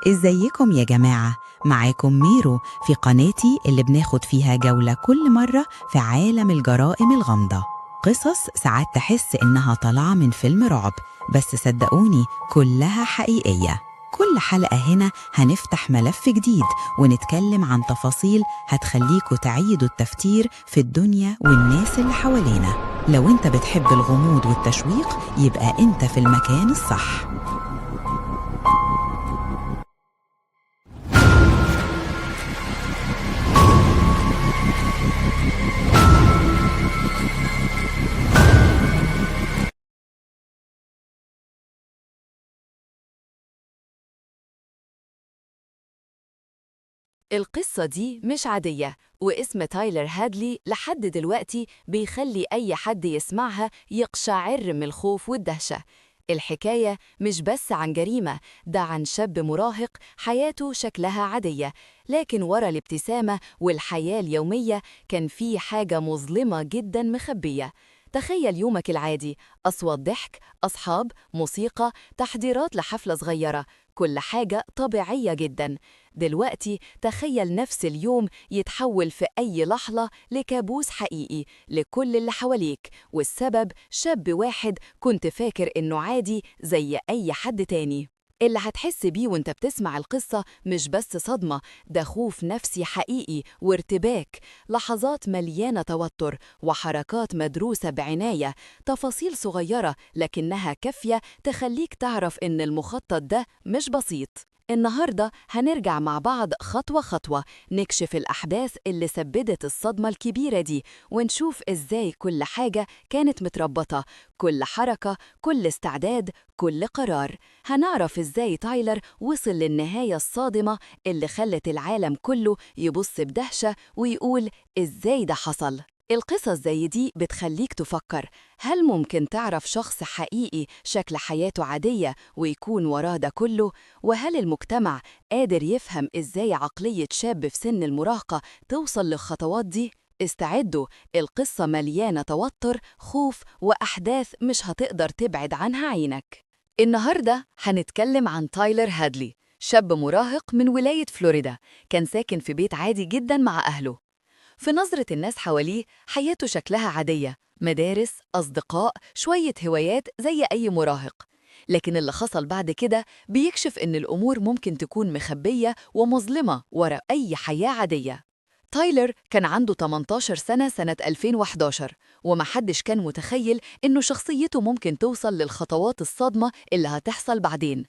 ازيكم يا جماعة؟ معاكم ميرو في قناتي اللي بناخد فيها جولة كل مرة في عالم الجرائم الغامضة. قصص ساعات تحس إنها طالعة من فيلم رعب، بس صدقوني كلها حقيقية. كل حلقة هنا هنفتح ملف جديد ونتكلم عن تفاصيل هتخليكوا تعيدوا التفكير في الدنيا والناس اللي حوالينا. لو انت بتحب الغموض والتشويق يبقى انت في المكان الصح. القصة دي مش عادية، واسم تايلر هادلي لحد دلوقتي بيخلي أي حد يسمعها يقشعر من الخوف والدهشة. الحكاية مش بس عن جريمة، ده عن شاب مراهق حياته شكلها عادية، لكن ورا الابتسامة والحياة اليومية كان في حاجة مظلمة جدا مخبية. تخيل يومك العادي، أصوات ضحك، أصحاب، موسيقى، تحضيرات لحفلة صغيرة، كل حاجة طبيعية جدا. دلوقتي تخيل نفس اليوم يتحول في أي لحظة لكابوس حقيقي لكل اللي حواليك، والسبب شاب واحد كنت فاكر إنه عادي زي أي حد تاني. اللي هتحس بيه وانت بتسمع القصة مش بس صدمة، ده خوف نفسي حقيقي وارتباك، لحظات مليانة توتر وحركات مدروسة بعناية، تفاصيل صغيرة لكنها كافية تخليك تعرف إن المخطط ده مش بسيط. النهاردة هنرجع مع بعض خطوة خطوة، نكشف الأحداث اللي سببت الصدمة الكبيرة دي، ونشوف إزاي كل حاجة كانت متربطة، كل حركة، كل استعداد، كل قرار. هنعرف إزاي تايلر وصل للنهاية الصادمة اللي خلت العالم كله يبص بدهشة ويقول إزاي ده حصل. القصص زي دي بتخليك تفكر، هل ممكن تعرف شخص حقيقي شكل حياته عادية ويكون وراه ده كله؟ وهل المجتمع قادر يفهم إزاي عقلية شاب في سن المراهقة توصل للخطوات دي؟ استعدوا، القصة مليانة توتر، خوف، وأحداث مش هتقدر تبعد عنها عينك. النهاردة هنتكلم عن تايلر هادلي، شاب مراهق من ولاية فلوريدا، كان ساكن في بيت عادي جدا مع أهله. في نظرة الناس حواليه حياته شكلها عادية، مدارس، أصدقاء، شوية هوايات زي أي مراهق. لكن اللي حصل بعد كده بيكشف إن الأمور ممكن تكون مخبية ومظلمة ورا أي حياة عادية. تايلر كان عنده 18 سنة 2011، ومحدش كان متخيل إنه شخصيته ممكن توصل للخطوات الصادمة اللي هتحصل بعدين.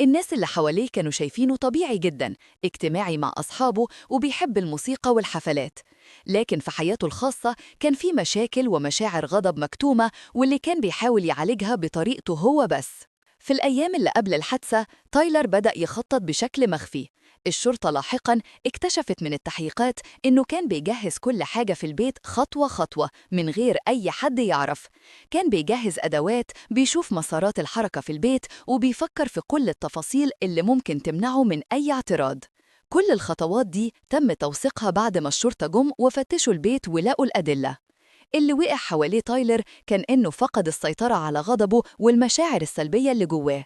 الناس اللي حواليه كانوا شايفينه طبيعي جدا، اجتماعي مع أصحابه وبيحب الموسيقى والحفلات. لكن في حياته الخاصة كان في مشاكل ومشاعر غضب مكتومة، واللي كان بيحاول يعالجها بطريقته هو بس. في الأيام اللي قبل الحادثة تايلر بدأ يخطط بشكل مخفي. الشرطة لاحقاً اكتشفت من التحقيقات إنه كان بيجهز كل حاجة في البيت خطوة خطوة من غير أي حد يعرف. كان بيجهز أدوات، بيشوف مسارات الحركة في البيت، وبيفكر في كل التفاصيل اللي ممكن تمنعه من أي اعتراض. كل الخطوات دي تم توثيقها بعد ما الشرطة جم وفتشوا البيت ولقوا الأدلة. اللي وقع حواليه تايلر كان إنه فقد السيطرة على غضبه والمشاعر السلبية اللي جواه.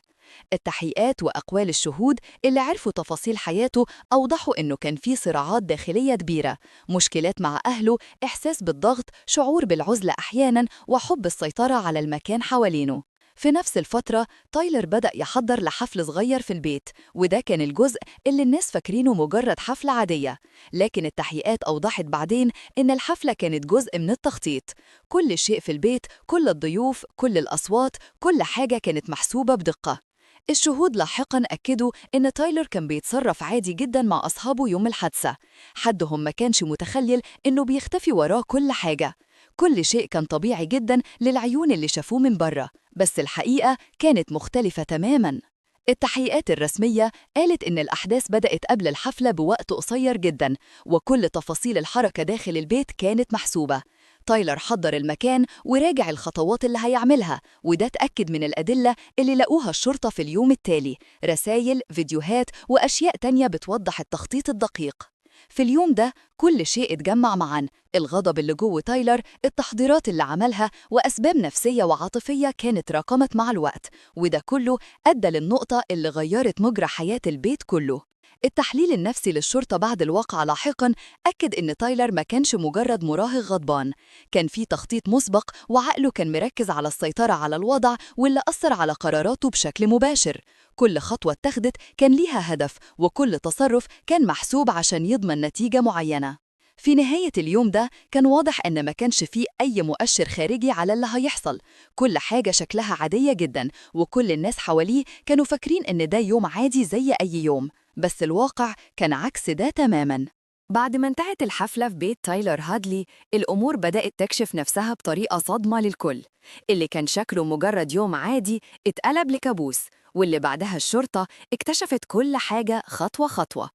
التحقيقات وأقوال الشهود اللي عرفوا تفاصيل حياته أوضحوا إنه كان في صراعات داخلية كبيرة، مشكلات مع أهله، إحساس بالضغط، شعور بالعزلة أحياناً، وحب السيطرة على المكان حوالينه. في نفس الفترة تايلر بدأ يحضر لحفل صغير في البيت، وده كان الجزء اللي الناس فاكرينه مجرد حفلة عادية. لكن التحقيقات أوضحت بعدين إن الحفلة كانت جزء من التخطيط. كل شيء في البيت، كل الضيوف، كل الأصوات، كل حاجة كانت محسوبة بدقة. الشهود لاحقاً أكدوا إن تايلر كان بيتصرف عادي جداً مع أصحابه يوم الحادثة. حدهم ما كانش متخيل إنه بيختفي وراه كل حاجة. كل شيء كان طبيعي جداً للعيون اللي شافوه من بره، بس الحقيقة كانت مختلفة تماماً. التحقيقات الرسمية قالت إن الأحداث بدأت قبل الحفلة بوقت قصير جداً، وكل تفاصيل الحركة داخل البيت كانت محسوبة. تايلر حضر المكان وراجع الخطوات اللي هيعملها، وده اتأكد من الأدلة اللي لقوها الشرطة في اليوم التالي، رسائل، فيديوهات، وأشياء تانية بتوضح التخطيط الدقيق. في اليوم ده كل شيء اتجمع معاً، الغضب اللي جوه تايلر، التحضيرات اللي عملها، وأسباب نفسية وعاطفية كانت راكمت مع الوقت، وده كله أدى للنقطة اللي غيرت مجرى حياة البيت كله. التحليل النفسي للشرطة بعد الواقعة لاحقاً أكد إن تايلر ما كانش مجرد مراهق غضبان، كان في تخطيط مسبق وعقله كان مركز على السيطرة على الوضع واللي أثر على قراراته بشكل مباشر. كل خطوة اتخذت كان ليها هدف، وكل تصرف كان محسوب عشان يضمن نتيجة معينة. في نهاية اليوم ده كان واضح إن ما كانش فيه أي مؤشر خارجي على اللي هيحصل، كل حاجة شكلها عادية جدا، وكل الناس حواليه كانوا فاكرين إن ده يوم عادي زي أي يوم، بس الواقع كان عكس ده تماماً. بعد ما انتهت الحفلة في بيت تايلر هادلي، الأمور بدأت تكشف نفسها بطريقة صادمة للكل. اللي كان شكله مجرد يوم عادي اتقلب لكابوس، واللي بعدها الشرطة اكتشفت كل حاجة خطوة خطوة.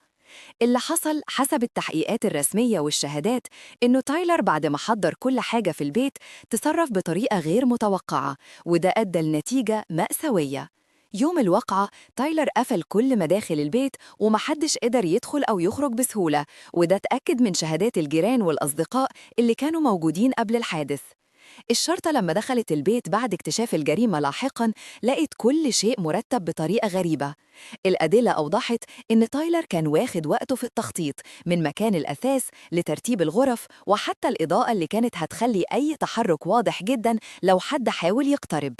اللي حصل حسب التحقيقات الرسمية والشهادات إنه تايلر بعد ما حضر كل حاجة في البيت تصرف بطريقة غير متوقعة، وده أدى لنتيجة مأساوية. يوم الواقعة تايلر قفل كل مداخل البيت ومحدش قدر يدخل أو يخرج بسهولة، وده اتأكد من شهادات الجيران والأصدقاء اللي كانوا موجودين قبل الحادث. الشرطة لما دخلت البيت بعد اكتشاف الجريمة لاحقاً لقت كل شيء مرتب بطريقة غريبة. الأدلة أوضحت إن تايلر كان واخد وقته في التخطيط، من مكان الأثاث لترتيب الغرف وحتى الإضاءة اللي كانت هتخلي أي تحرك واضح جداً لو حد حاول يقترب.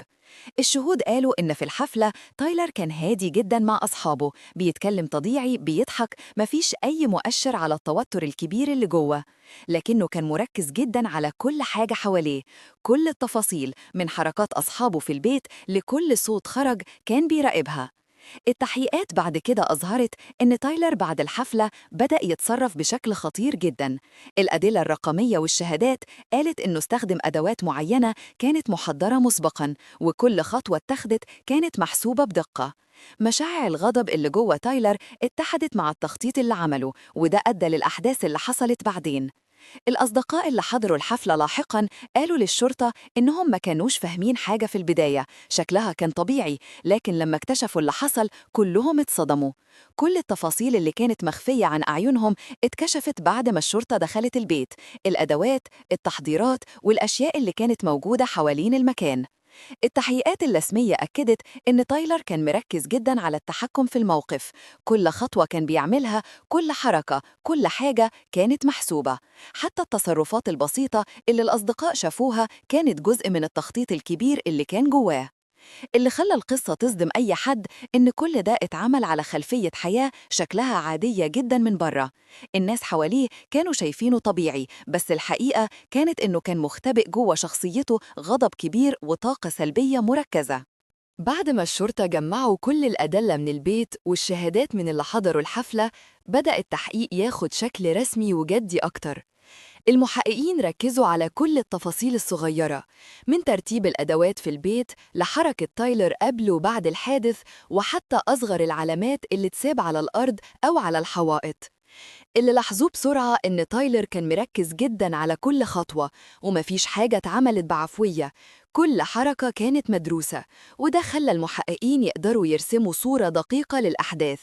الشهود قالوا إن في الحفلة تايلر كان هادي جداً مع أصحابه، بيتكلم طبيعي، بيضحك، مفيش أي مؤشر على التوتر الكبير اللي جوه، لكنه كان مركز جداً على كل حاجة حواليه. كل التفاصيل من حركات أصحابه في البيت لكل صوت خرج كان بيراقبها. التحقيقات بعد كده أظهرت إن تايلر بعد الحفلة بدأ يتصرف بشكل خطير جداً. الأدلة الرقمية والشهادات قالت إنه استخدم أدوات معينة كانت محضرة مسبقاً، وكل خطوة اتخذت كانت محسوبة بدقة. مشاعر الغضب اللي جوه تايلر اتحدت مع التخطيط اللي عمله، وده أدى للأحداث اللي حصلت بعدين. الأصدقاء اللي حضروا الحفلة لاحقاً قالوا للشرطة إنهم ما كانوش فاهمين حاجة في البداية، شكلها كان طبيعي، لكن لما اكتشفوا اللي حصل كلهم اتصدموا. كل التفاصيل اللي كانت مخفية عن أعينهم اتكشفت بعد ما الشرطة دخلت البيت، الأدوات، التحضيرات، والأشياء اللي كانت موجودة حوالين المكان. التحقيقات الرسمية أكدت إن تايلر كان مركز جداً على التحكم في الموقف، كل خطوة كان بيعملها، كل حركة، كل حاجة كانت محسوبة. حتى التصرفات البسيطة اللي الأصدقاء شافوها كانت جزء من التخطيط الكبير اللي كان جواه. اللي خلى القصة تصدم أي حد إن كل ده اتعمل على خلفية حياة شكلها عادية جدا من بره. الناس حواليه كانوا شايفينه طبيعي، بس الحقيقة كانت إنه كان مختبئ جوه شخصيته غضب كبير وطاقة سلبية مركزة. بعد ما الشرطة جمعوا كل الأدلة من البيت والشهادات من اللي حضروا الحفلة، بدأ التحقيق ياخد شكل رسمي وجدي أكتر. المحققين ركزوا على كل التفاصيل الصغيرة، من ترتيب الأدوات في البيت لحركة تايلر قبل وبعد الحادث، وحتى أصغر العلامات اللي تساب على الأرض أو على الحوائط. اللي لاحظوه بسرعة إن تايلر كان مركز جداً على كل خطوة، ومفيش حاجة اتعملت بعفوية، كل حركة كانت مدروسة، وده خلى المحققين يقدروا يرسموا صورة دقيقة للأحداث.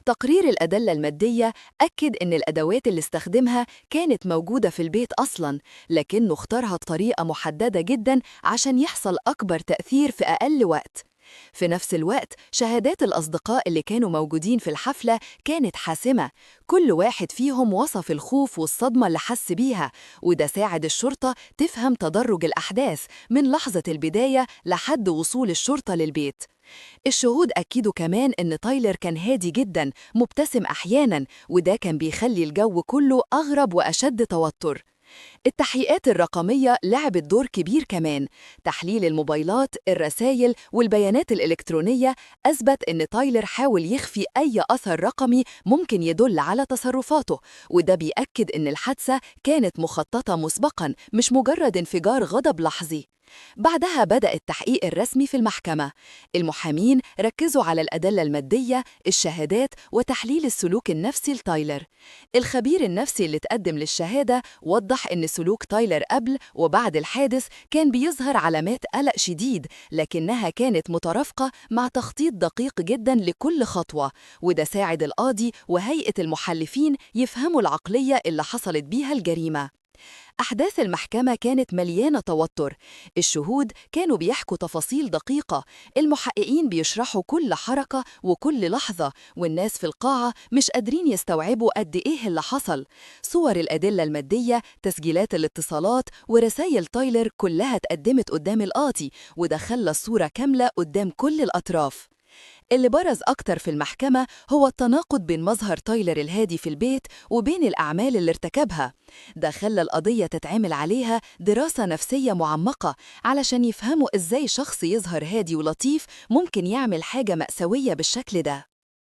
تقرير الأدلة المادية أكد إن الأدوات اللي استخدمها كانت موجودة في البيت أصلاً، لكنه اختارها بطريقة محددة جداً عشان يحصل أكبر تأثير في أقل وقت. في نفس الوقت شهادات الأصدقاء اللي كانوا موجودين في الحفلة كانت حاسمة، كل واحد فيهم وصف الخوف والصدمة اللي حس بيها، وده ساعد الشرطة تفهم تدرج الأحداث من لحظة البداية لحد وصول الشرطة للبيت. الشهود أكدوا كمان إن تايلر كان هادي جداً، مبتسم أحياناً، وده كان بيخلي الجو كله أغرب وأشد توتر. التحقيقات الرقمية لعبت دور كبير كمان، تحليل الموبايلات، الرسائل والبيانات الإلكترونية أثبت إن تايلر حاول يخفي أي أثر رقمي ممكن يدل على تصرفاته، وده بيأكد إن الحادثة كانت مخططة مسبقاً، مش مجرد انفجار غضب لحظي. بعدها بدأ التحقيق الرسمي في المحكمة. المحامين ركزوا على الأدلة المادية، الشهادات، وتحليل السلوك النفسي لتايلر. الخبير النفسي اللي تقدم للشهادة وضح إن لسلوك تايلر قبل وبعد الحادث كان بيظهر علامات قلق شديد، لكنها كانت مترافقة مع تخطيط دقيق جدا لكل خطوة، وده ساعد القاضي وهيئة المحلفين يفهموا العقلية اللي حصلت بيها الجريمة. أحداث المحكمة كانت مليانة توتر، الشهود كانوا بيحكوا تفاصيل دقيقة، المحققين بيشرحوا كل حركة وكل لحظة، والناس في القاعة مش قادرين يستوعبوا قد إيه اللي حصل. صور الأدلة المادية، تسجيلات الاتصالات ورسائل تايلر كلها اتقدمت قدام القاضي، وده خلى الصورة كاملة قدام كل الأطراف. اللي برز أكتر في المحكمة هو التناقض بين مظهر تايلر الهادي في البيت وبين الأعمال اللي ارتكبها. ده خلى القضية تتعمل عليها دراسة نفسية معمقة علشان يفهموا إزاي شخص يظهر هادي ولطيف ممكن يعمل حاجة مأساوية بالشكل ده.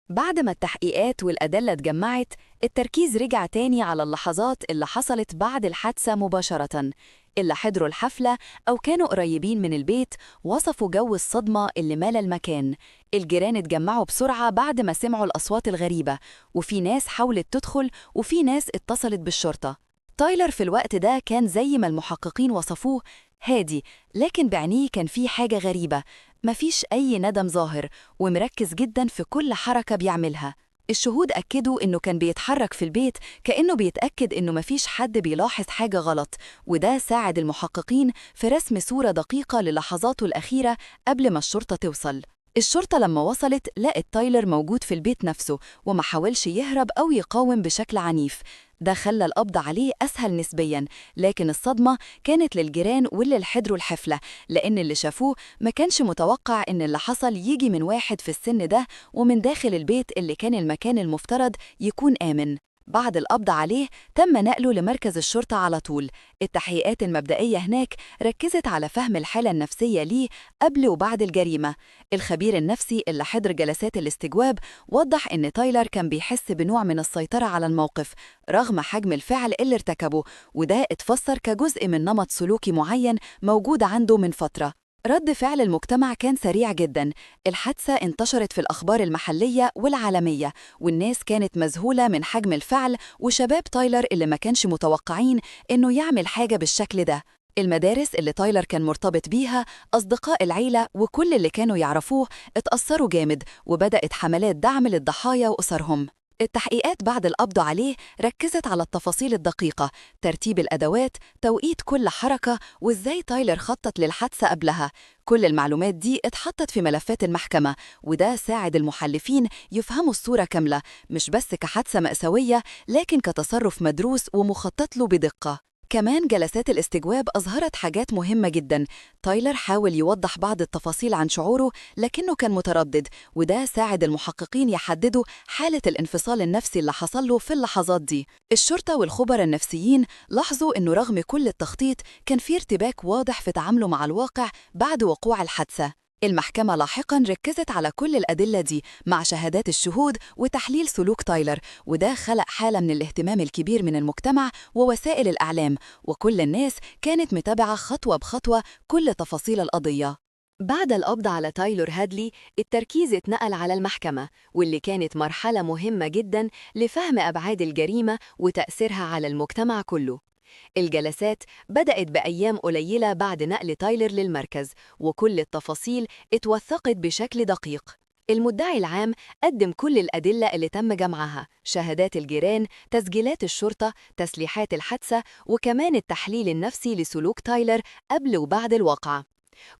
بعد ما التحقيقات والأدلة اتجمعت، التركيز رجع تاني على اللحظات اللي حصلت بعد الحادثة مباشرة. اللي حضروا الحفلة أو كانوا قريبين من البيت وصفوا جو الصدمة اللي مال المكان. الجيران اتجمعوا بسرعة بعد ما سمعوا الأصوات الغريبة، وفي ناس حاولت تدخل وفي ناس اتصلت بالشرطة. تايلر في الوقت ده كان زي ما المحققين وصفوه، هادي، لكن بعينيه كان في حاجة غريبة، مفيش أي ندم ظاهر، ومركز جدا في كل حركة بيعملها. الشهود أكدوا إنه كان بيتحرك في البيت كأنه بيتأكد إنه مفيش حد بيلاحظ حاجة غلط، وده ساعد المحققين في رسم صورة دقيقة للحظاته الأخيرة قبل ما الشرطة توصل. الشرطة لما وصلت لقت تايلر موجود في البيت نفسه وما حاولش يهرب أو يقاوم بشكل عنيف. ده خلى القبض عليه أسهل نسبياً، لكن الصدمة كانت للجيران واللي حضروا الحفلة، لأن اللي شافوه ما كانش متوقع إن اللي حصل يجي من واحد في السن ده ومن داخل البيت اللي كان المكان المفترض يكون آمن. بعد القبض عليه تم نقله لمركز الشرطة على طول. التحقيقات المبدئية هناك ركزت على فهم الحالة النفسية ليه قبل وبعد الجريمة. الخبير النفسي اللي حضر جلسات الاستجواب وضح إن تايلر كان بيحس بنوع من السيطرة على الموقف رغم حجم الفعل اللي ارتكبه، وده اتفسر كجزء من نمط سلوكي معين موجود عنده من فترة. رد فعل المجتمع كان سريع جدا، الحادثة انتشرت في الأخبار المحلية والعالمية، والناس كانت مذهولة من حجم الفعل وشباب تايلر اللي ما كانش متوقعين إنه يعمل حاجة بالشكل ده. المدارس اللي تايلر كان مرتبط بيها، أصدقاء العيلة وكل اللي كانوا يعرفوه اتأثروا جامد، وبدأت حملات دعم للضحايا وأسرهم. التحقيقات بعد القبض عليه ركزت على التفاصيل الدقيقة، ترتيب الأدوات، توقيت كل حركة، وإزاي تايلر خطط للحادثة قبلها. كل المعلومات دي اتحطت في ملفات المحكمة، وده ساعد المحلفين يفهموا الصورة كاملة، مش بس كحادثة مأساوية لكن كتصرف مدروس ومخطط له بدقة. كمان جلسات الاستجواب أظهرت حاجات مهمة جدا. تايلر حاول يوضح بعض التفاصيل عن شعوره لكنه كان متردد، وده ساعد المحققين يحددوا حالة الانفصال النفسي اللي حصل له في اللحظات دي. الشرطة والخبراء النفسيين لاحظوا إنه رغم كل التخطيط كان في ارتباك واضح في تعامله مع الواقع بعد وقوع الحادثة. المحكمة لاحقاً ركزت على كل الأدلة دي مع شهادات الشهود وتحليل سلوك تايلر، وده خلق حالة من الاهتمام الكبير من المجتمع ووسائل الإعلام، وكل الناس كانت متابعة خطوة بخطوة كل تفاصيل القضية. بعد القبض على تايلر هادلي، التركيز اتنقل على المحكمة، واللي كانت مرحلة مهمة جداً لفهم أبعاد الجريمة وتأثيرها على المجتمع كله. الجلسات بدأت بأيام قليلة بعد نقل تايلر للمركز، وكل التفاصيل اتوثقت بشكل دقيق. المدعي العام قدم كل الأدلة اللي تم جمعها، شهادات الجيران، تسجيلات الشرطة، تسليحات الحادثة، وكمان التحليل النفسي لسلوك تايلر قبل وبعد الواقعة.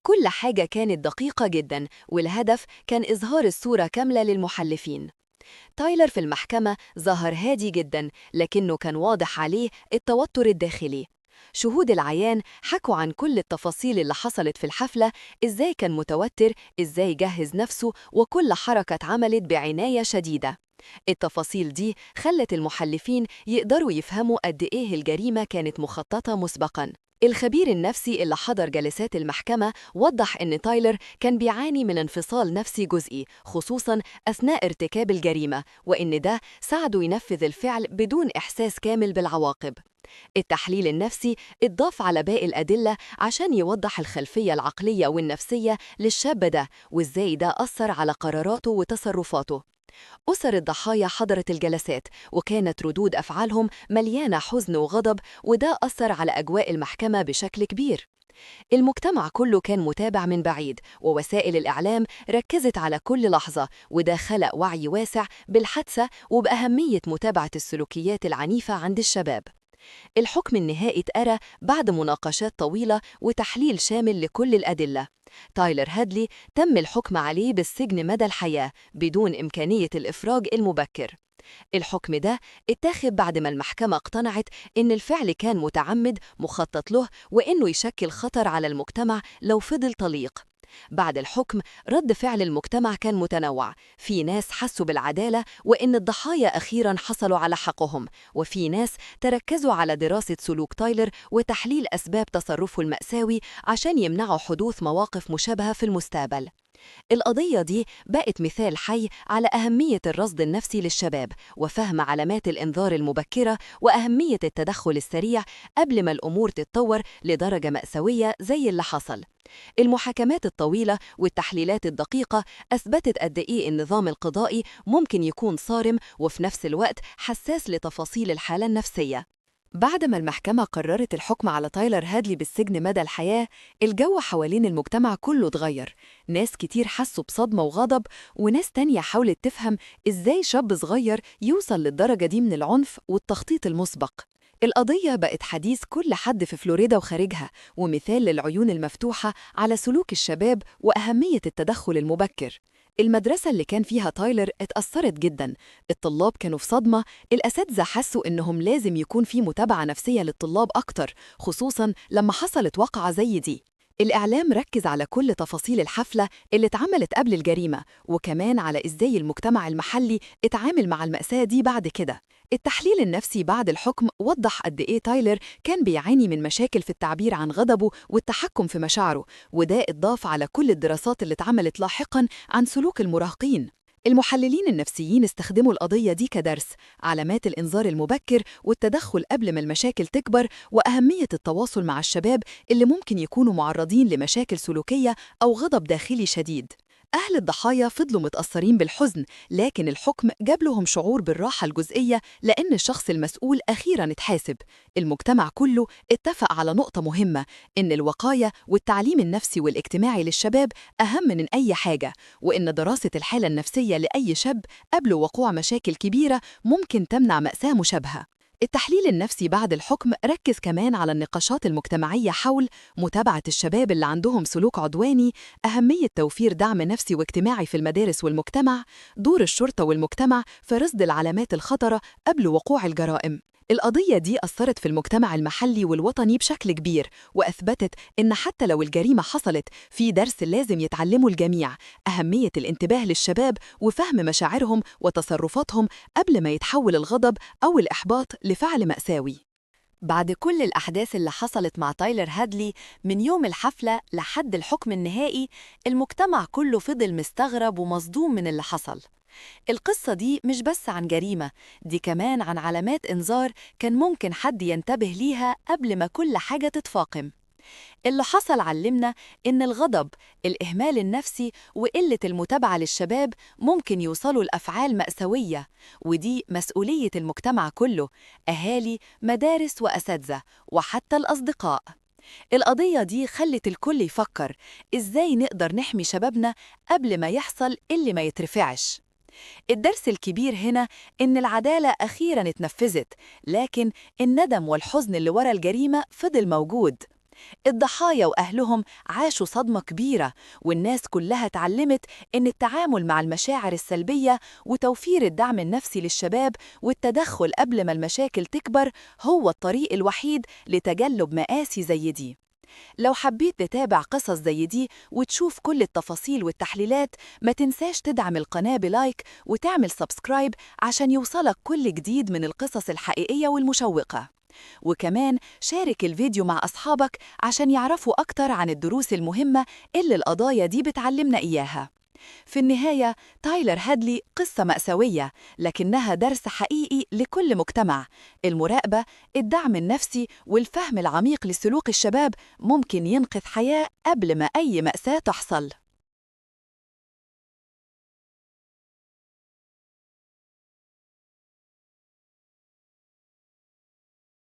كل حاجة كانت دقيقة جدا، والهدف كان إظهار الصورة كاملة للمحلفين. تايلر في المحكمة ظهر هادي جدا، لكنه كان واضح عليه التوتر الداخلي. شهود العيان حكوا عن كل التفاصيل اللي حصلت في الحفلة، إزاي كان متوتر، إزاي جهز نفسه، وكل حركة اتعملت بعناية شديدة. التفاصيل دي خلت المحلفين يقدروا يفهموا قد إيه الجريمة كانت مخططة مسبقاً. الخبير النفسي اللي حضر جلسات المحكمة وضح إن تايلر كان بيعاني من انفصال نفسي جزئي، خصوصاً أثناء ارتكاب الجريمة، وإن ده ساعده ينفذ الفعل بدون إحساس كامل بالعواقب. التحليل النفسي اتضاف على باقي الأدلة عشان يوضح الخلفية العقلية والنفسية للشاب ده، وإزاي ده أثر على قراراته وتصرفاته. أسر الضحايا حضرت الجلسات، وكانت ردود أفعالهم مليانة حزن وغضب، وده أثر على أجواء المحكمة بشكل كبير. المجتمع كله كان متابع من بعيد، ووسائل الإعلام ركزت على كل لحظة، وده خلق وعي واسع بالحادثة وبأهمية متابعة السلوكيات العنيفة عند الشباب. الحكم النهائي اتقرأ بعد مناقشات طويلة وتحليل شامل لكل الأدلة. تايلر هادلي تم الحكم عليه بالسجن مدى الحياة بدون إمكانية الإفراج المبكر. الحكم ده اتاخد بعد ما المحكمة اقتنعت إن الفعل كان متعمد مخطط له، وإنه يشكل خطر على المجتمع لو فضل طليق. بعد الحكم رد فعل المجتمع كان متنوع، في ناس حسوا بالعدالة وإن الضحايا أخيراً حصلوا على حقهم، وفي ناس تركزوا على دراسة سلوك تايلر وتحليل أسباب تصرفه المأساوي عشان يمنعوا حدوث مواقف مشابهة في المستقبل. القضية دي بقت مثال حي على أهمية الرصد النفسي للشباب، وفهم علامات الإنذار المبكرة، وأهمية التدخل السريع قبل ما الأمور تتطور لدرجة مأساوية زي اللي حصل. المحاكمات الطويلة والتحليلات الدقيقة أثبتت قد إيه النظام القضائي ممكن يكون صارم وفي نفس الوقت حساس لتفاصيل الحالة النفسية. بعد ما المحكمة قررت الحكم على تايلر هادلي بالسجن مدى الحياة، الجو حوالين المجتمع كله اتغير. ناس كتير حسوا بصدمة وغضب، وناس تانية حاولت تفهم إزاي شاب صغير يوصل للدرجة دي من العنف والتخطيط المسبق. القضية بقت حديث كل حد في فلوريدا وخارجها، ومثال للعيون المفتوحة على سلوك الشباب وأهمية التدخل المبكر. المدرسة اللي كان فيها تايلر اتأثرت جداً، الطلاب كانوا في صدمة، الأساتذة حسوا إنهم لازم يكون في متابعة نفسية للطلاب أكتر، خصوصاً لما حصلت واقعة زي دي. الإعلام ركز على كل تفاصيل الحفلة اللي اتعملت قبل الجريمة، وكمان على إزاي المجتمع المحلي اتعامل مع المأساة دي بعد كده. التحليل النفسي بعد الحكم وضح قد إيه تايلر كان بيعاني من مشاكل في التعبير عن غضبه والتحكم في مشاعره، وده اتضاف على كل الدراسات اللي اتعملت لاحقاً عن سلوك المراهقين. المحللين النفسيين استخدموا القضية دي كدرس، علامات الإنذار المبكر والتدخل قبل ما المشاكل تكبر، وأهمية التواصل مع الشباب اللي ممكن يكونوا معرضين لمشاكل سلوكية أو غضب داخلي شديد. أهل الضحايا فضلوا متأثرين بالحزن، لكن الحكم جاب لهم شعور بالراحة الجزئية لأن الشخص المسؤول أخيراً اتحاسب. المجتمع كله اتفق على نقطة مهمة، إن الوقاية والتعليم النفسي والاجتماعي للشباب أهم من أي حاجة، وإن دراسة الحالة النفسية لأي شاب قبل وقوع مشاكل كبيرة ممكن تمنع مأساة مشابهة. التحليل النفسي بعد الحكم ركز كمان على النقاشات المجتمعية حول متابعة الشباب اللي عندهم سلوك عدواني، أهمية توفير دعم نفسي واجتماعي في المدارس والمجتمع، دور الشرطة والمجتمع في رصد العلامات الخطرة قبل وقوع الجرائم. القضية دي أثرت في المجتمع المحلي والوطني بشكل كبير، وأثبتت إن حتى لو الجريمة حصلت، في درس لازم يتعلمه الجميع: أهمية الانتباه للشباب وفهم مشاعرهم وتصرفاتهم قبل ما يتحول الغضب أو الإحباط لفعل مأساوي. بعد كل الأحداث اللي حصلت مع تايلر هادلي من يوم الحفلة لحد الحكم النهائي، المجتمع كله فضل مستغرب ومصدوم من اللي حصل. القصة دي مش بس عن جريمة، دي كمان عن علامات إنذار كان ممكن حد ينتبه ليها قبل ما كل حاجة تتفاقم. اللي حصل علمنا إن الغضب، الإهمال النفسي، وقلة المتابعة للشباب ممكن يوصلوا لأفعال مأساوية، ودي مسؤولية المجتمع كله: أهالي، مدارس، وأساتذة، وحتى الأصدقاء. القضية دي خلت الكل يفكر إزاي نقدر نحمي شبابنا قبل ما يحصل اللي ما يترفعش. الدرس الكبير هنا إن العدالة أخيراً اتنفذت، لكن الندم والحزن اللي ورا الجريمة فضل موجود. الضحايا وأهلهم عاشوا صدمة كبيرة، والناس كلها اتعلمت إن التعامل مع المشاعر السلبية وتوفير الدعم النفسي للشباب والتدخل قبل ما المشاكل تكبر هو الطريق الوحيد لتجنب مآسي زي دي. لو حبيت تتابع قصص زي دي وتشوف كل التفاصيل والتحليلات، ما تنساش تدعم القناة بلايك وتعمل سبسكرايب عشان يوصلك كل جديد من القصص الحقيقية والمشوقة. وكمان شارك الفيديو مع أصحابك عشان يعرفوا أكتر عن الدروس المهمة اللي القضايا دي بتعلمنا إياها. في النهاية، تايلر هادلي قصة مأساوية، لكنها درس حقيقي لكل مجتمع. المراقبة، الدعم النفسي، والفهم العميق لسلوك الشباب ممكن ينقذ حياة قبل ما أي مأساة تحصل.